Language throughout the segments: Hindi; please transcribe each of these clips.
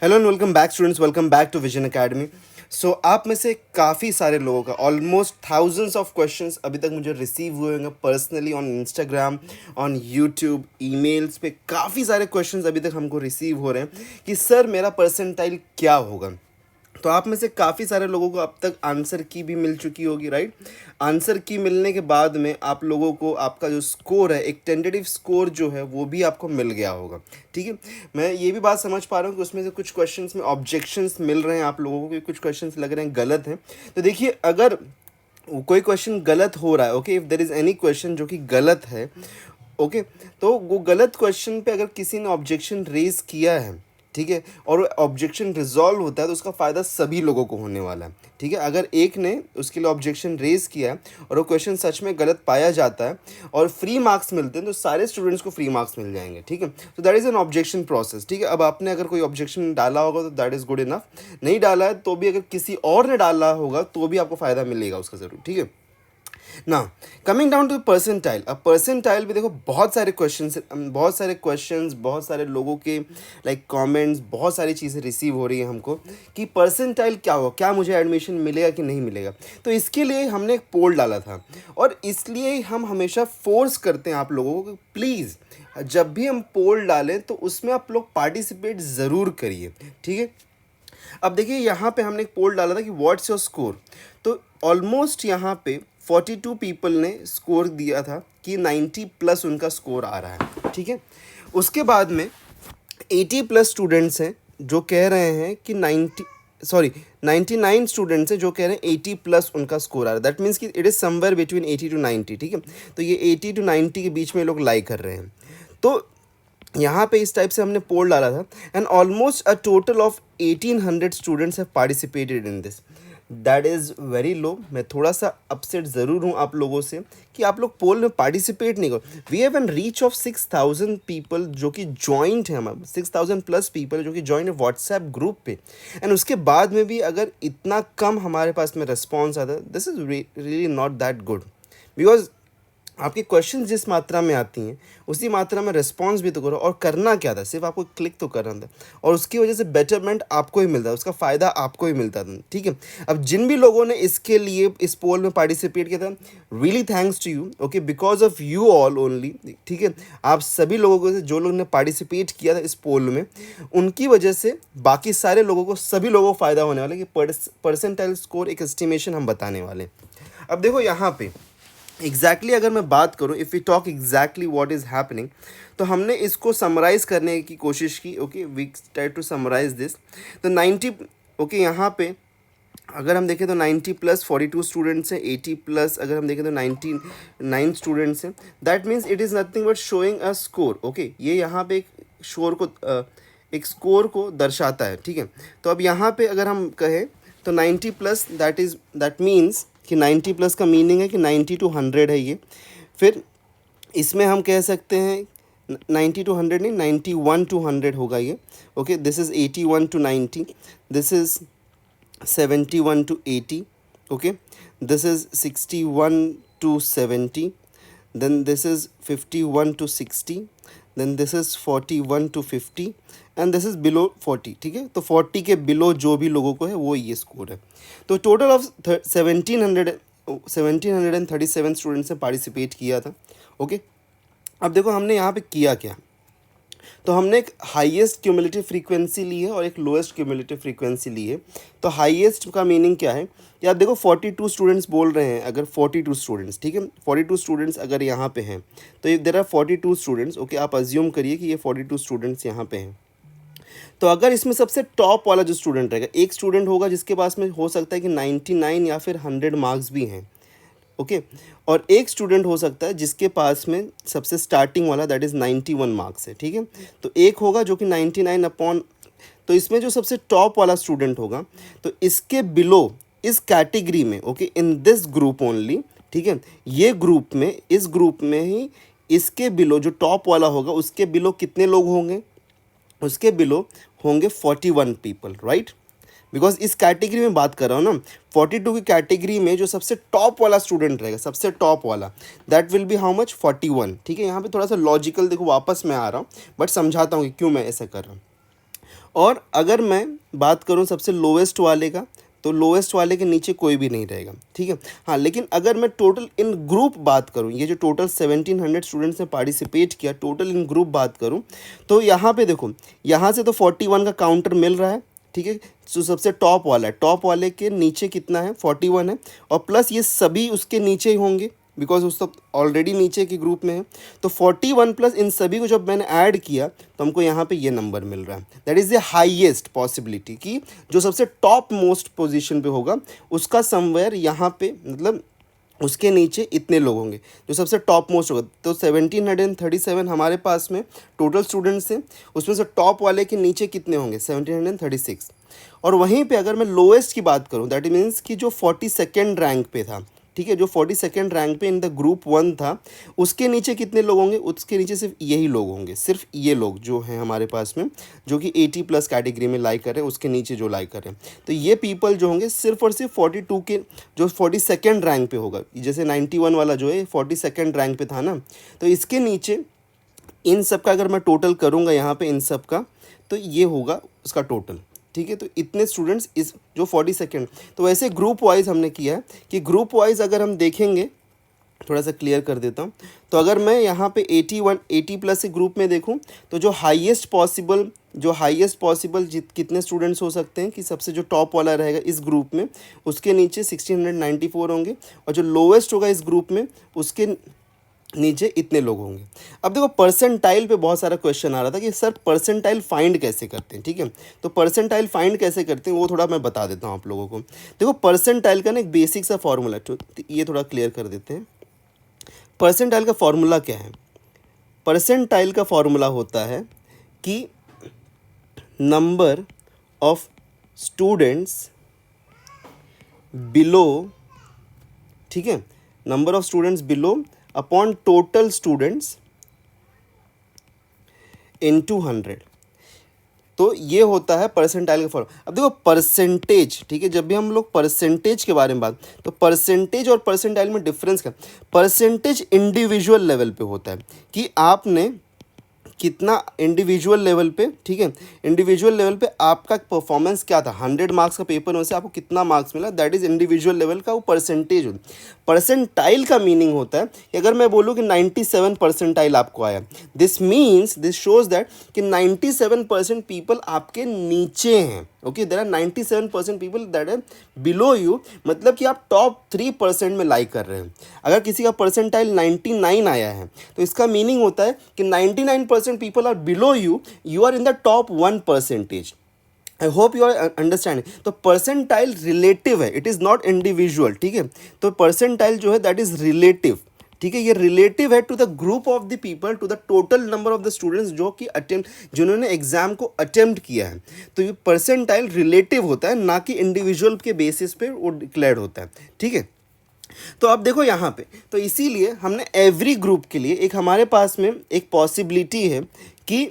Hello and welcome back students, welcome back to Vision Academy. So आप में से काफ़ी सारे लोगों का ऑलमोस्ट थाउजेंड्स ऑफ क्वेश्चंस अभी तक मुझे रिसीव हुए होंगे personally on Instagram, on YouTube, emails पे काफ़ी सारे क्वेश्चंस अभी तक हमको रिसीव हो रहे हैं कि सर मेरा परसेंटाइल क्या होगा। तो आप में से काफ़ी सारे लोगों को अब तक आंसर की भी मिल चुकी होगी, राइट। आंसर की मिलने के बाद में आप लोगों को आपका जो स्कोर है, एक टेंटेटिव स्कोर जो है वो भी आपको मिल गया होगा। ठीक है, मैं ये भी बात समझ पा रहा हूँ कि उसमें से कुछ क्वेश्चंस में ऑब्जेक्शंस मिल रहे हैं आप लोगों को, कि कुछ क्वेश्चंस लग रहे हैं गलत हैं। तो देखिए, अगर कोई क्वेश्चन गलत हो रहा है, okay, if there is any question जो कि गलत है, ओके, तो वो गलत क्वेश्चन पे अगर किसी ने ऑब्जेक्शन रेज किया है, ठीक है, और ऑब्जेक्शन रिजॉल्व होता है तो उसका फ़ायदा सभी लोगों को होने वाला है। ठीक है, अगर एक ने उसके लिए ऑब्जेक्शन रेज किया है और वो क्वेश्चन सच में गलत पाया जाता है और फ्री मार्क्स मिलते हैं, तो सारे स्टूडेंट्स को फ्री मार्क्स मिल जाएंगे। ठीक है, तो that is an objection process. ठीक है, अब आपने अगर कोई ऑब्जेक्शन डाला होगा तो दैट इज़ गुड इनफ, नहीं डाला है तो भी अगर किसी और ने डाला होगा तो भी आपको फ़ायदा मिलेगा उसका ज़रूर। ठीक है ना, कमिंग डाउन टू परसेंटाइल। अब परसेंटाइल भी देखो, बहुत सारे लोगों के लाइक कमेंट्स, बहुत सारी चीज़ें रिसीव हो रही हैं हमको कि परसेंटाइल क्या हो, क्या मुझे एडमिशन मिलेगा कि नहीं मिलेगा। तो इसके लिए हमने एक पोल डाला था और इसलिए हम हमेशा फोर्स करते हैं आप लोगों को कि प्लीज़ जब भी हम पोल डालें तो उसमें आप लोग पार्टिसिपेट ज़रूर करिए। ठीक है, अब देखिए यहाँ पे हमने एक पोल डाला था कि व्हाट्स योर स्कोर। तो ऑलमोस्ट यहाँ पे 42 पीपल ने स्कोर दिया था कि 90 प्लस उनका स्कोर आ रहा है। ठीक है, उसके बाद में 80 प्लस स्टूडेंट्स हैं जो कह रहे हैं कि 99 स्टूडेंट्स हैं जो कह रहे हैं 80 प्लस उनका स्कोर आ रहा है। दैट मीन्स कि it is somewhere between 80 to 90। ठीक है, तो ये 80 टू 90 के बीच में लोग लाई कर रहे हैं। तो यहाँ पे इस टाइप से हमने पोल डाला था and almost a total of 1800 students have participated in this. That is very low. मैं थोड़ा सा अपसेट ज़रूर हूँ आप लोगों से कि आप लोग पोल में पार्टिसिपेट नहीं करो। We have an reach of 6000 people जो कि जॉइंट है, हमारे 6000 प्लस पीपल जो कि जॉइंट है व्हाट्सएप ग्रुप पे, एंड उसके बाद में भी अगर इतना कम हमारे पास में रिस्पॉन्स आता है, this is really not that good. Because आपके क्वेश्चन जिस मात्रा में आती हैं उसी मात्रा में रिस्पॉन्स भी तो करो। और करना क्या था, सिर्फ आपको क्लिक तो करना था और उसकी वजह से बेटरमेंट आपको ही मिलता है, उसका फ़ायदा आपको ही मिलता था। ठीक है, अब जिन भी लोगों ने इसके लिए इस पोल में पार्टिसिपेट किया था, really thanks to you, okay, because of you all only. ठीक है, आप सभी लोगों को, जो लोगों ने पार्टिसिपेट किया था इस पोल में, उनकी वजह से बाकी सारे लोगों को, सभी लोगों को फ़ायदा होने वाला है कि परसेंटाइल स्कोर एक एस्टिमेशन हम बताने वाले हैं। अब देखो यहाँ पे एग्जैक्टली अगर मैं बात करूं, if we talk exactly what is happening, तो हमने इसको समराइज़ करने की कोशिश की। Okay, we try to summarise this. तो 90, ओके, यहाँ पे अगर हम देखें तो 90 प्लस 42 स्टूडेंट्स हैं, 80 प्लस अगर हम देखें तो 99 स्टूडेंट्स हैं। That means it is nothing but showing a score. Okay, ये यहाँ पे एक स्कोर को दर्शाता है। ठीक है, तो अब यहाँ पे अगर हम कहें तो 90 प्लस, दैट मीन्स कि 90 प्लस का मीनिंग है कि 90 टू 100 है ये। फिर इसमें हम कह सकते हैं 90 टू 100 नहीं, 91 टू 100 होगा ये। Okay, this is 81 to 90, this is 71 to 80, okay, this is 61 to 70, then this is 51 to 60, then this is 41 to 50 and this is below 40। ठीक है, तो 40 के बिलो जो भी लोगों को है वो ये स्कोर है। तो टोटल ऑफ 1737 स्टूडेंट्स ने पार्टिसिपेट किया था। ओके, अब देखो हमने यहाँ पे किया क्या। तो हमने एक हाईएस्ट क्यूमुलेटिव फ्रीक्वेंसी ली है और एक लोएस्ट क्यूमुलेटिव फ्रीक्वेंसी ली है। तो हाईएस्ट का मीनिंग क्या है, या देखो 42 स्टूडेंट्स बोल रहे हैं, अगर 42 स्टूडेंट्स, ठीक है, 42 स्टूडेंट्स अगर यहाँ पे हैं, तो देयर आर 42 स्टूडेंट्स। ओके, आप अज्यूम करिए कि ये 42 स्टूडेंट्स यहाँ पे हैं। तो अगर इसमें सबसे टॉप वाला जो स्टूडेंट रहेगा, एक स्टूडेंट होगा जिसके पास में हो सकता है कि 99 या फिर 100 मार्क्स भी हैं। ओके, और एक स्टूडेंट हो सकता है जिसके पास में सबसे स्टार्टिंग वाला दैट इज़ 91 मार्क्स है। ठीक है, तो एक होगा जो कि 99 अपॉन, तो इसमें जो सबसे टॉप वाला स्टूडेंट होगा, तो इसके बिलो, इस कैटेगरी में, okay, in this group only, ठीक है, ये ग्रुप में, इस ग्रुप में ही इसके बिलो जो टॉप वाला होगा उसके बिलो कितने लोग होंगे, उसके बिलो होंगे 41 पीपल, राइट। बिकॉज इस कैटेगरी में बात कर रहा हूँ ना, 42 की कैटेगरी में जो सबसे टॉप वाला स्टूडेंट रहेगा, सबसे टॉप वाला, that will B how much, 41। ठीक है, यहाँ पे थोड़ा सा लॉजिकल देखो, वापस मैं आ रहा हूँ बट समझाता हूँ कि क्यों मैं ऐसा कर रहा हूँ। और अगर मैं बात करूँ सबसे लोवेस्ट वाले का, तो लोवेस्ट वाले के नीचे कोई भी नहीं रहेगा, ठीक है। हाँ, लेकिन अगर मैं टोटल इन ग्रुप बात करूँ, ये जो टोटल 1700 स्टूडेंट्स ने पार्टिसिपेट किया, टोटल इन ग्रुप बात करूँ, तो यहाँ पे देखो, यहाँ से तो 41 का काउंटर मिल रहा है, ठीक है। तो सबसे टॉप वाला है, टॉप वाले के नीचे कितना है, 41 है, और प्लस ये सभी उसके नीचे ही होंगे बिकॉज उस सब ऑलरेडी नीचे के ग्रुप में है। तो 41 प्लस इन सभी को जब मैंने ऐड किया तो हमको यहाँ पे ये नंबर मिल रहा है। That is the highest possibility कि जो सबसे टॉप मोस्ट पोजीशन पे होगा उसका समवेयर यहाँ पे, मतलब उसके नीचे इतने लोग होंगे जो सबसे टॉप मोस्ट होगा। तो 1737 हमारे पास में टोटल स्टूडेंट्स हैं, उसमें से टॉप वाले के नीचे कितने होंगे, 1736। और वहीं पे अगर मैं लोएस्ट की बात करूं, दैट मीन्स कि जो 42nd रैंक पे था, ठीक है, जो 42nd रैंक पे इन द ग्रुप 1 था, उसके नीचे कितने लोग होंगे, उसके नीचे सिर्फ यही लोग होंगे, सिर्फ ये लोग जो हैं हमारे पास में, जो कि 80+ कैटेगरी में लाइक कर रहे हैं, उसके नीचे जो लाइक कर रहे हैं। तो ये पीपल जो होंगे सिर्फ और सिर्फ 42 के जो 42nd रैंक पे होगा, जैसे 91 वाला जो है 42nd रैंक पे था ना, तो इसके नीचे इन सब का अगर मैं टोटल करूँगा यहाँ पे इन सब का, तो ये होगा उसका टोटल, ठीक है। तो इतने स्टूडेंट्स इस जो 42nd, तो वैसे ग्रुप वाइज हमने किया है कि ग्रुप वाइज अगर हम देखेंगे, थोड़ा सा क्लियर कर देता हूँ। तो अगर मैं यहाँ पे 80+ के ग्रुप में देखूँ, तो जो हाईएस्ट पॉसिबल कितने स्टूडेंट्स हो सकते हैं कि सबसे जो टॉप वाला रहेगा इस ग्रुप में, उसके नीचे 1694 होंगे, और जो लोवेस्ट होगा इस ग्रुप में उसके नीचे इतने लोग होंगे। अब देखो परसेंटाइल पे बहुत सारा क्वेश्चन आ रहा था कि सर परसेंटाइल फाइंड कैसे करते हैं, ठीक है। तो परसेंटाइल फाइंड कैसे करते हैं वो थोड़ा मैं बता देता हूँ आप लोगों को। देखो परसेंटाइल का ना एक बेसिक सा फॉर्मूला, तो ये थोड़ा क्लियर कर देते हैं। परसेंटाइल का फॉर्मूला क्या है, परसेंटाइल का फॉर्मूला होता है कि नंबर ऑफ स्टूडेंट्स बिलो, ठीक है, number of students below upon total students into 100। तो ये होता है परसेंटाइल का फॉर्म। अब देखो परसेंटेज, ठीक है, जब भी हम लोग परसेंटेज के बारे में बात, तो परसेंटेज और परसेंटाइल में डिफरेंस क्या, परसेंटेज इंडिविजुअल लेवल पे होता है कि आपने कितना इंडिविजुअल लेवल पे, ठीक है, इंडिविजुअल लेवल पे आपका परफॉर्मेंस क्या था, 100 मार्क्स का पेपर में से आपको कितना मार्क्स मिला, दैट इज इंडिविजुअल लेवल का वो परसेंटेज होता है। परसेंटाइल का मीनिंग होता है कि अगर मैं बोलूँ कि 97 परसेंटाइल आपको आया, दिस शोज दैट कि 97% पीपल आपके नीचे हैं, okay, there are 97% people that are below you, मतलब कि आप टॉप 3% में लाइक कर रहे हैं। अगर किसी का परसेंटाइल 99 आया है तो इसका मीनिंग होता है कि 99% people are below you, you are in the top 1%। I hope you are understanding. तो परसेंटाइल रिलेटिव है, इट इज़ नॉट इंडिविजुअल, ठीक है। तो परसेंटाइल जो है दैट इज़ रिलेटिव, ठीक है, ये रिलेटिव है to the group of the people, to the total number of the students जो कि जिन्होंने एग्जाम को अटेम्प्ट किया है। तो ये परसेंटाइल रिलेटिव होता है, ना कि इंडिविजुअल के बेसिस पे वो डिक्लेयर्ड होता है, ठीक है। तो अब देखो यहाँ पे, तो इसीलिए हमने एवरी ग्रुप के लिए एक हमारे पास में एक पॉसिबिलिटी है कि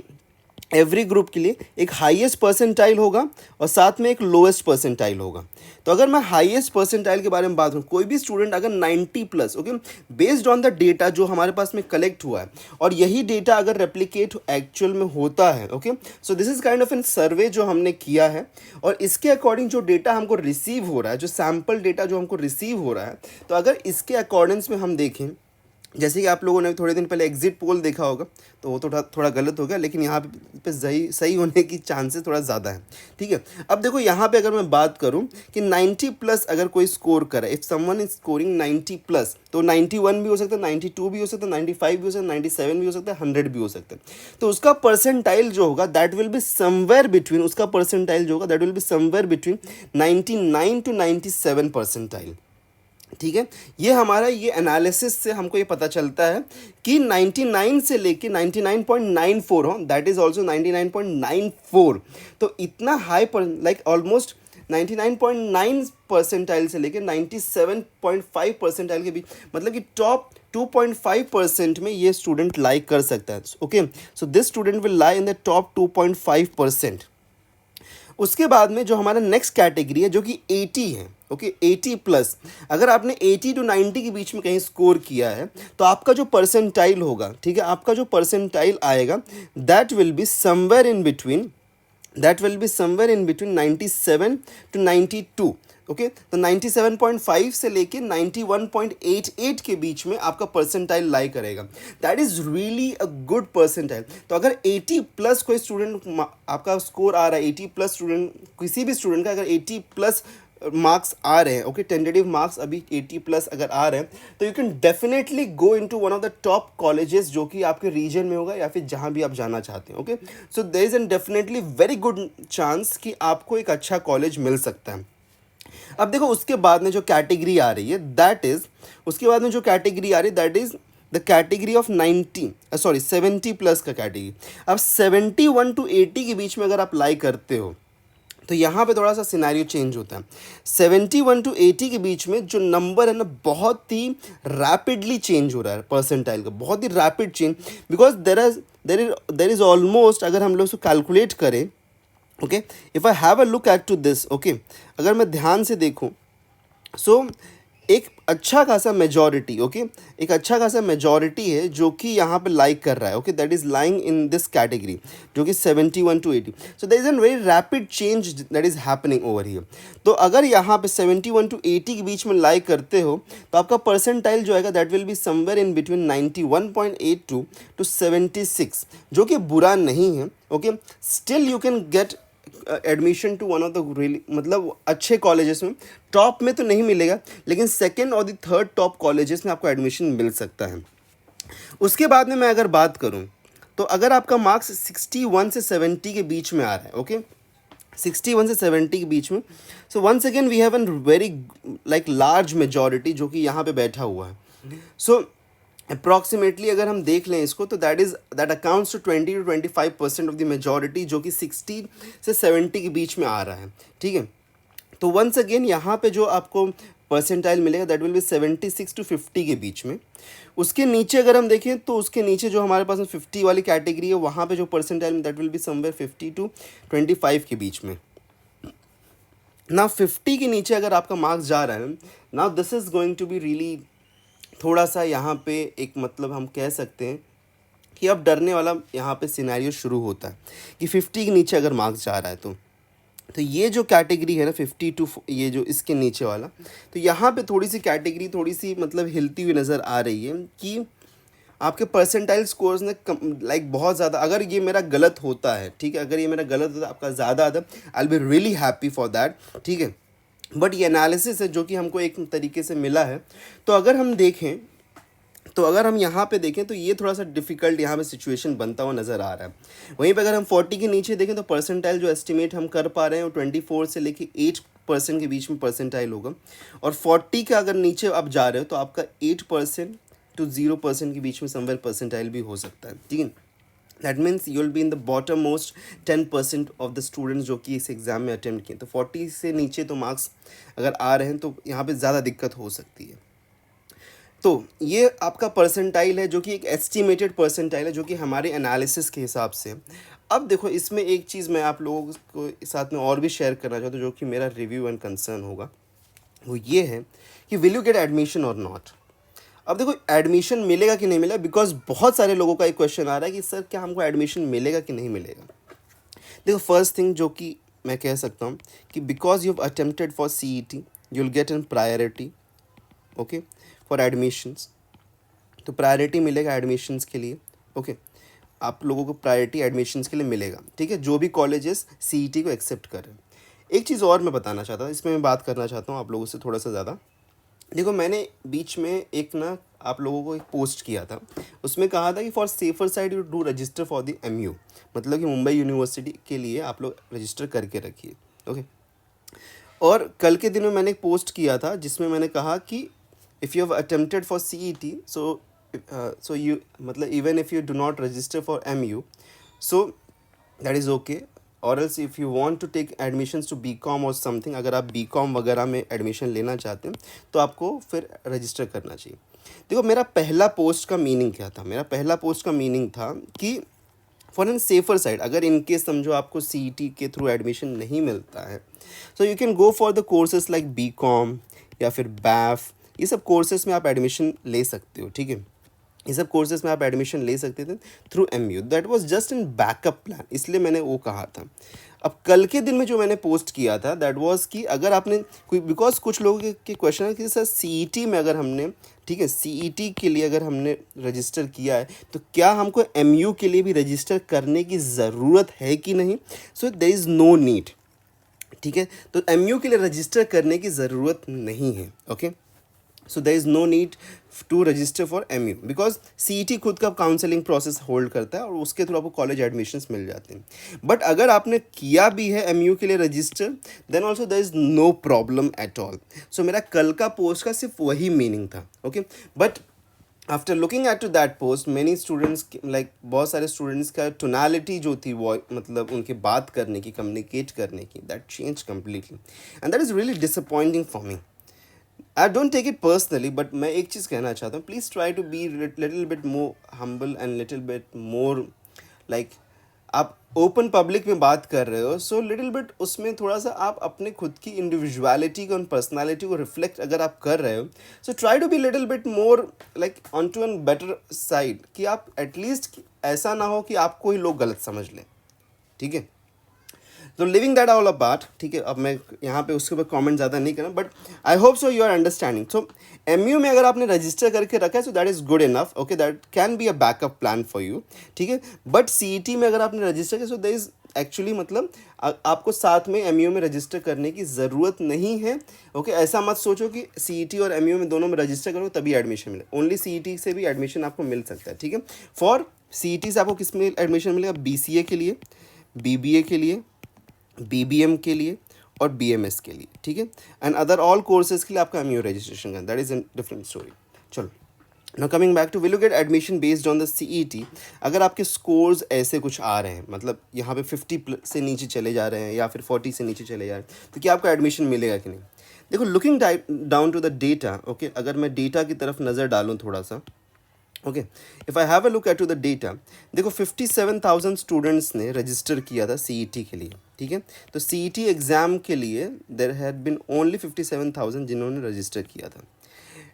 एवरी ग्रुप के लिए एक हाईएस्ट परसेंटाइल होगा और साथ में एक लोएस्ट परसेंटाइल होगा। तो अगर मैं हाईएस्ट परसेंटाइल के बारे में बात करूँ, कोई भी स्टूडेंट अगर 90+, okay, based on the data जो हमारे पास में कलेक्ट हुआ है, और यही डेटा अगर रेप्लिकेट एक्चुअल में होता है, okay, so this is kind of an survey जो हमने किया है, और इसके अकॉर्डिंग जो डेटा हमको रिसीव हो रहा है, जो सैम्पल डेटा जो हमको रिसीव हो रहा है, तो अगर इसके अकॉर्डेंस में हम देखें, जैसे कि आप लोगों ने थोड़े दिन पहले एग्जिट पोल देखा होगा, तो वो थोड़ा गलत हो गया, लेकिन यहाँ पे सही होने की चांसेस थोड़ा ज़्यादा है, ठीक है। अब देखो यहाँ पे अगर मैं बात करूँ कि 90+ अगर कोई स्कोर करे, इफ़ समवन इज स्कोरिंग 90+, तो 91 भी हो सकता है, 92 भी हो सकता है, 95 भी हो सकता है, 97 भी हो सकता है, 100 भी हो सकता है। तो उसका परसेंटाइल जो होगा that will be somewhere between, उसका परसेंटाइल जो होगा that will be somewhere between 99 to 97 percentile, ठीक है। ये हमारा ये एनालिसिस से हमको ये पता चलता है कि 99 से लेके 99.94 हो, दैट इज ऑल्सो 99.94। तो इतना हाई पर, लाइक ऑलमोस्ट 99.9 परसेंटाइल से लेके 97.5 परसेंटाइल के बीच, मतलब कि टॉप 2.5% में ये स्टूडेंट लाइक कर सकता है, okay. So this student will lie in the top 2.5%। उसके बाद में जो हमारा नेक्स्ट कैटेगरी है जो कि 80 है, ओके, 80+, अगर आपने 80 to 90 के बीच में कहीं स्कोर किया है तो आपका जो परसेंटाइल होगा, ठीक है, आपका जो परसेंटाइल आएगा that will be somewhere in between that will be somewhere in between 97 to 92। Okay, तो 97.5 से लेके 91.88 के बीच में आपका परसेंटाइल लाई करेगा। That is really a good percentile. तो अगर 80 प्लस कोई स्टूडेंट आपका स्कोर आ रहा है, 80 प्लस स्टूडेंट, किसी भी स्टूडेंट का अगर 80 प्लस मार्क्स आ रहे हैं, ओके, टेंटेटिव मार्क्स अभी 80 प्लस अगर आ रहे हैं, तो you can definitely go into one of the top colleges जो कि आपके रीजन में होगा या फिर जहां भी आप जाना चाहते हैं। Okay, so there is an definitely very good chance कि आपको एक अच्छा कॉलेज मिल सकता है। अब देखो उसके बाद में जो कैटेगरी आ रही है दैट इज, उसके बाद में जो कैटेगरी आ रही है that is the category of 70 plus का कैटेगरी। अब 71 to 80 के बीच में अगर आप लाई करते हो तो यहाँ पे थोड़ा सा सिनेरियो चेंज होता है। 71 to 80 के बीच में जो नंबर है ना, बहुत ही रैपिडली चेंज हो रहा है परसेंटाइल का, बहुत ही rapid change, because there is almost, अगर हम लोग उसको कैलकुलेट करें, okay, if I have a look at to this, okay, अगर मैं ध्यान से देखूँ, सो एक अच्छा खासा मेजॉरिटी, ओके, एक अच्छा खासा मेजॉरिटी है जो कि यहाँ पे लाइक कर रहा है, okay, that is lying in this category, जो कि 71 to 80। So there is an very rapid change that is happening over here. तो अगर यहाँ पे 71 to 80 के बीच में लाइक करते हो तो आपका परसेंटाइल जो आएगा that will be somewhere in between 91.82 to 76, जो कि बुरा नहीं है। Okay, still you can get admission to one of the really, मतलब अच्छे कॉलेजेस में। टॉप में तो नहीं मिलेगा, लेकिन सेकेंड और द थर्ड टॉप कॉलेजेस में आपको एडमिशन मिल सकता है। उसके बाद में मैं अगर बात करूं, तो अगर आपका मार्क्स 61 से 70 के बीच में आ रहा है, ओके, 61 से 70 के बीच में, so once again we have an very like large majority जो कि यहाँ पे बैठा हुआ है। सो अप्रॉक्सीमेटली अगर हम देख लें इसको, तो that accounts to 20 to 25% of the majority जो कि 60 से 70 के बीच में आ रहा है। ठीक है, तो वंस अगेन यहाँ पे जो आपको परसेंटाइल मिलेगा दैट विल बी 76 to 50 के बीच में। उसके नीचे अगर हम देखें तो उसके नीचे जो हमारे पास में 50 वाली कैटेगरी है, वहाँ पे जो percentile that will be somewhere 50 to 25 के बीच में ना। 50 के नीचे अगर आपका मार्क्स जा रहा है ना, this is going to be really थोड़ा सा यहाँ पे एक, मतलब हम कह सकते हैं कि अब डरने वाला यहाँ पे सिनेरियो शुरू होता है कि 50 के नीचे अगर मार्क्स जा रहा है तो ये जो कैटेगरी है ना 50 टू, ये जो इसके नीचे वाला, तो यहाँ पे थोड़ी सी कैटेगरी थोड़ी सी मतलब हिलती हुई नज़र आ रही है कि आपके परसेंटाइल स्कोर्स ने लाइक बहुत ज़्यादा, अगर ये मेरा गलत होता है, ठीक है, अगर ये मेरा गलत होता है, आपका ज़्यादा आता है, I will be really happy for that. ठीक है, बट ये एनालिसिस है जो कि हमको एक तरीके से मिला है। तो अगर हम देखें, तो अगर हम यहाँ पे देखें तो ये थोड़ा सा डिफ़िकल्ट यहाँ पे सिचुएशन बनता हुआ नज़र आ रहा है। वहीं पे अगर हम 40 के नीचे देखें तो परसेंटाइल जो एस्टिमेट हम कर पा रहे हैं वो 24 से लेके 8% के बीच में परसेंटाइल होगा। और 40 का अगर नीचे आप जा रहे हो तो आपका 8% to 0% के बीच में समवेयर परसेंटाइल भी हो सकता है। ठीक है, that means you will be in the bottom most 10% of the students जो कि इस एग्ज़ाम में अटेम्प्ट किए। तो 40 से नीचे तो मार्क्स अगर आ रहे हैं तो यहाँ पे ज़्यादा दिक्कत हो सकती है। तो ये आपका परसेंटाइल है जो कि एक एस्टिमेटेड परसेंटाइल है जो कि हमारे एनालिसिस के हिसाब से। अब देखो इसमें एक चीज़ मैं आप लोगों को साथ में और भी शेयर करना चाहता हूँ जो कि मेरा रिव्यू एंड कंसर्न होगा, वो ये है कि विल यू गेट एडमिशन और नॉट। अब देखो एडमिशन मिलेगा कि नहीं मिलेगा, बिकॉज बहुत सारे लोगों का एक क्वेश्चन आ रहा है कि सर क्या हमको एडमिशन मिलेगा कि नहीं मिलेगा। देखो फर्स्ट थिंग जो कि मैं कह सकता हूँ कि because you have attempted for CET you will get N priority, okay, for admissions. तो प्रायोरिटी मिलेगा एडमिशन्स के लिए, ओके, आप लोगों को प्रायोरिटी एडमिशन्स के लिए मिलेगा। ठीक है, जो भी कॉलेजेस CET को एक्सेप्ट कर रहे हैं। एक चीज़ और मैं बताना चाहता हूँ, इसमें मैं बात करना चाहता हूँ आप लोगों से थोड़ा सा ज़्यादा। देखो मैंने बीच में एक ना आप लोगों को एक पोस्ट किया था, उसमें कहा था कि for safer side you do register for the MU, मतलब कि मुंबई यूनिवर्सिटी के लिए आप लोग रजिस्टर करके रखिए। ओके, और कल के दिन में मैंने एक पोस्ट किया था जिसमें मैंने कहा कि if you have attempted for CET so you, मतलब even if you do not register for MU so that is okay, और else if you want to take admissions to BCom और समथिंग, अगर आप BCom वगैरह में एडमिशन लेना चाहते हैं तो आपको फिर रजिस्टर करना चाहिए। देखो मेरा पहला पोस्ट का मीनिंग क्या था, मेरा पहला पोस्ट का मीनिंग था कि फॉर एन सेफर साइड, अगर इनकेस समझो आपको CET के थ्रू एडमिशन नहीं मिलता है सो you can go for the courses like BCom या फिर BAF, ये सब कोर्सेज में आप एडमिशन ले सकते हो। ठीक है, ये सब कोर्सेज में आप एडमिशन ले सकते थे through MU. That was just in backup plan, इसलिए मैंने वो कहा था। अब कल के दिन में जो मैंने पोस्ट किया था दैट वाज कि अगर आपने कोई, बिकॉज कुछ लोगों के क्वेश्चन है कि सर सीईटी में अगर हमने, ठीक है, सीईटी के लिए अगर हमने रजिस्टर किया है तो क्या हमको एमयू के लिए भी रजिस्टर करने की ज़रूरत है कि नहीं। So there is no need, ठीक है, तो एमयू के लिए रजिस्टर करने की ज़रूरत नहीं है। Okay, so there is no need to register for MU because CET खुद का काउंसलिंग प्रोसेस होल्ड करता है और उसके थ्रू आपको कॉलेज एडमिशन्स मिल जाते हैं। बट अगर आपने किया भी है एमयू के लिए register then also there is no problem at all. So मेरा कल का पोस्ट का सिर्फ वही मीनिंग था। Okay, but after looking at to that post many students, like बहुत सारे स्टूडेंट्स का टोनालिटी जो थी वो, मतलब उनके बात करने की, कम्युनिकेट करने की, that change completely and that is really disappointing for me. I don't take it personally, but मैं एक चीज़ कहना चाहता हूँ, please try to be little bit more humble and little bit more like, आप ओपन पब्लिक में बात कर रहे हो सो लिटिल बिट उसमें थोड़ा सा आप अपने खुद की इंडिविजुअलिटी को, पर्सनालिटी को रिफ्लेक्ट अगर आप कर रहे हो so try to be little bit more like on to an better side, कि आप एटलीस्ट ऐसा ना हो कि आपको ही लोग गलत समझ लें, ठीक है। तो लिविंग दैट ऑल अपार्ट, ठीक है, अब मैं यहाँ पे उसके ऊपर कमेंट ज़्यादा नहीं करना, but I hope so you are understanding. So MU में अगर आपने रजिस्टर करके रखा है so that is good enough, okay, that can be a backup plan for you, ठीक है। बट सीईटी में अगर आपने रजिस्टर किया सो देयर इज़ एक्चुअली, मतलब आपको साथ में एमयू में रजिस्टर करने की ज़रूरत नहीं है। ओके, ऐसा मत सोचो कि सीईटी और एमयू में दोनों में रजिस्टर करो तभी एडमिशन मिले, ओनली सीईटी से भी एडमिशन आपको मिल सकता है, ठीक है। फॉर सीईटी से आपको किस में एडमिशन मिलेगा, बीसीए के लिए, बीबीए के लिए, बीबीएम के लिए और बीएमएस के लिए, ठीक है, एंड अदर ऑल कोर्सेज के लिए आपका एमयू रजिस्ट्रेशन करना, that is a different story. चलो, now coming back to, will you get admission based on the CET. अगर आपके स्कोर्स ऐसे कुछ आ रहे हैं, मतलब यहाँ पे 50 से नीचे चले जा रहे हैं या फिर 40 से नीचे चले जा रहे हैं, तो क्या आपको एडमिशन मिलेगा कि नहीं। देखो, looking down to the data, okay, अगर मैं डेटा की तरफ नज़र डालूँ थोड़ा सा, okay, if I have a look at to the data, देखो 57,000 स्टूडेंट्स ने रजिस्टर किया था सीईटी के लिए, ठीक है। तो सीईटी एग्ज़ाम के लिए देयर हैड बिन ओनली 57,000 जिन्होंने रजिस्टर किया था।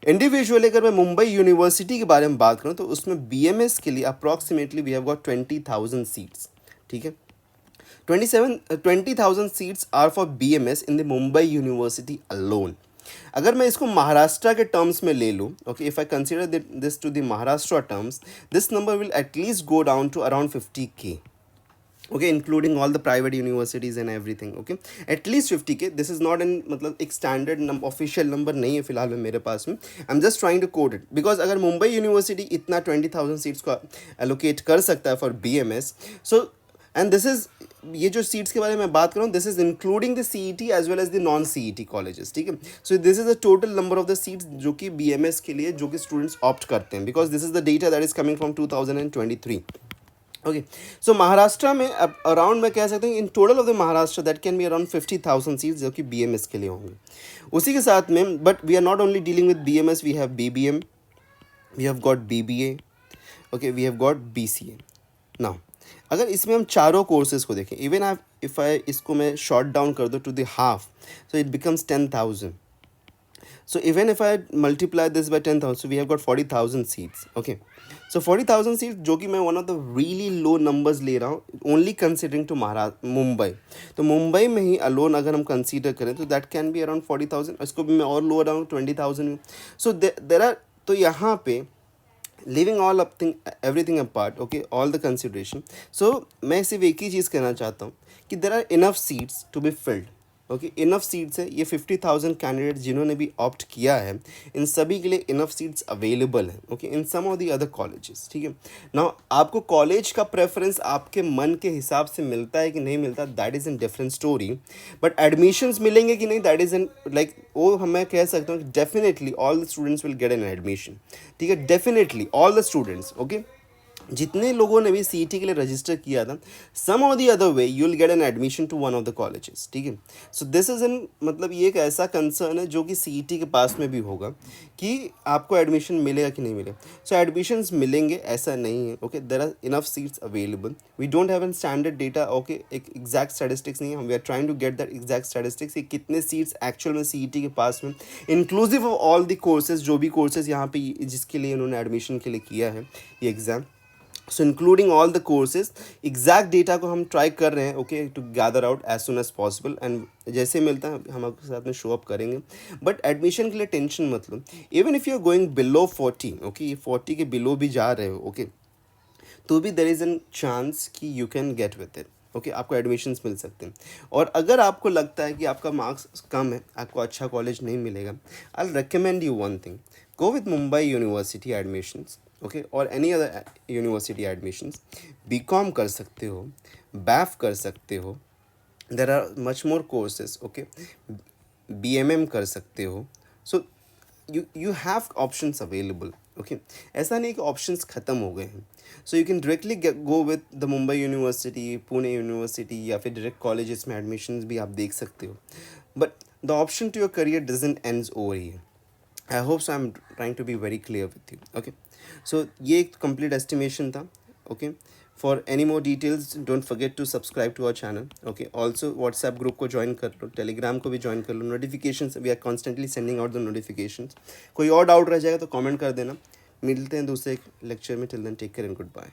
इंडिविजुअली अगर मैं मुंबई यूनिवर्सिटी के बारे में बात करूँ तो उसमें बीएमएस के लिए approximately we have got 20,000 seats, ठीक है। 20,000 seats are for BMS in the Mumbai university alone. अगर मैं इसको महाराष्ट्र के टर्म्स में ले लूँ, okay, if I consider this to the Maharashtra terms, this number will at least go down to around 50K, okay, including all the private universities and everything, okay, at least 50K. this is not in, मतलब एक स्टैंडर्ड ऑफिशियल नंबर नहीं है फिलहाल में मेरे पास में, I am just trying to code it, because अगर मुंबई यूनिवर्सिटी इतना 20,000 सीट्स को एलोकेट कर सकता है for BMS, so and this is, ये जो सीट्स के बारे में बात कर रहा हूँ, this is including the CET as well as the non CET colleges, ठीक है। So this is the total number of the seats जो कि बीएमएस के लिए जो कि स्टूडेंट्स ऑप्ट करते हैं, because this is the data that is coming from 2023। Okay, so Maharashtra में अराउंड मैं कह सकता हूँ in total of the Maharashtra that can be around 50,000 seats जो कि बीएमएस के लिए होंगे। उसी के साथ में, but we are not only dealing with BMS, we have BBM, we have got BBA, okay, we have got BCA. Now अगर इसमें हम चारों कोर्सेज को देखें, इवन आई इफ़ आई इसको मैं शॉर्ट डाउन कर दूँ to the half, so it becomes 10,000. So even if I multiply this by 10,000, so we have got 40,000 seats. Okay, so 40,000 seats जो कि मैं one of the really low numbers ले रहा हूँ, only considering to मुंबई। तो मुंबई में ही alone अगर हम consider करें तो that can be around 40,000, इसको भी मैं और lower around 20,000। so there are, तो यहाँ पे leaving all up thing everything apart, okay, all the consideration, so मैं सिर्फ एक ही चीज़ कहना चाहता हूँ कि there are enough seats to be filled, okay, enough seats है। ये 50,000 कैंडिडेट जिन्होंने भी ऑप्ट किया है, इन सभी के लिए इनफ सीट्स अवेलेबल हैं, okay, in some of the other colleges, ठीक है ना। आपको कॉलेज का प्रेफरेंस आपके मन के हिसाब से मिलता है कि नहीं मिलता, that is an different story, but admissions मिलेंगे कि नहीं, दैट इज़ एन लाइक, वो मैं कह सकता हूँ कि definitely all the students will get an admission, ठीक है, definitely all the students, okay. जितने लोगों ने भी सीईटी के लिए रजिस्टर किया था, सम और the other way you will get an admission to one of the colleges, ठीक है। सो दिस इज़ एन मतलब ये एक ऐसा कंसर्न है जो कि सीईटी के पास में भी होगा कि आपको एडमिशन मिलेगा कि नहीं मिलेगा। सो एडमिशन्स मिलेंगे, ऐसा नहीं है, okay. There are enough seats available, we don't have an standard data, okay. एक एग्जैक्ट स्टैटिस्टिक्स नहीं है, हम we are trying to get that exact statistics कि कितने सीट्स एक्चुअल में सीईटी के पास में, inclusive of all the courses, जो भी कोर्सेज यहाँ पे जिसके लिए उन्होंने एडमिशन के लिए किया है ये exam. So including all the courses, exact data को हम ट्राई कर रहे हैं, okay, to gather out as soon as possible, and जैसे मिलता है हम आपके साथ में शो अप करेंगे। बट एडमिशन के लिए टेंशन मत लो, even if you are going below 40, okay, ये 40 के बिलो भी जा रहे हो, ओके, तो भी देर इज़ एन चांस कि you can gate with it, okay, आपको एडमिशन्स मिल सकते हैं। और अगर आपको लगता है कि आपका मार्क्स कम है, आपको अच्छा कॉलेज नहीं मिलेगा, I recommend you one thing, go with Mumbai university admissions, okay, और any other university admissions. BCom कर सकते हो, बैफ कर सकते हो, there are much more courses, okay, BMM कर सकते हो। So you have options available, okay. ऐसा नहीं कि ऑप्शंस ख़त्म हो गए हैं। So you can directly go with the Mumbai university, Pune university, या फिर डायरेक्ट कॉलेजेस में एडमिशन्स भी आप देख सकते हो। But the option to your career doesn't ends over here. I hope so, I am trying to be very clear with you, okay. सो ये एक कंप्लीट एस्टिमेशन था, okay. For any more details don't forget to subscribe to our channel, okay. Also WhatsApp group को ज्वाइन कर लो, टेलीग्राम को भी ज्वाइन कर लो, notifications we are constantly sending out the notifications. कोई और डाउट रह जाएगा तो कमेंट कर देना। मिलते हैं दूसरे लेक्चर में, till then take care and good bye.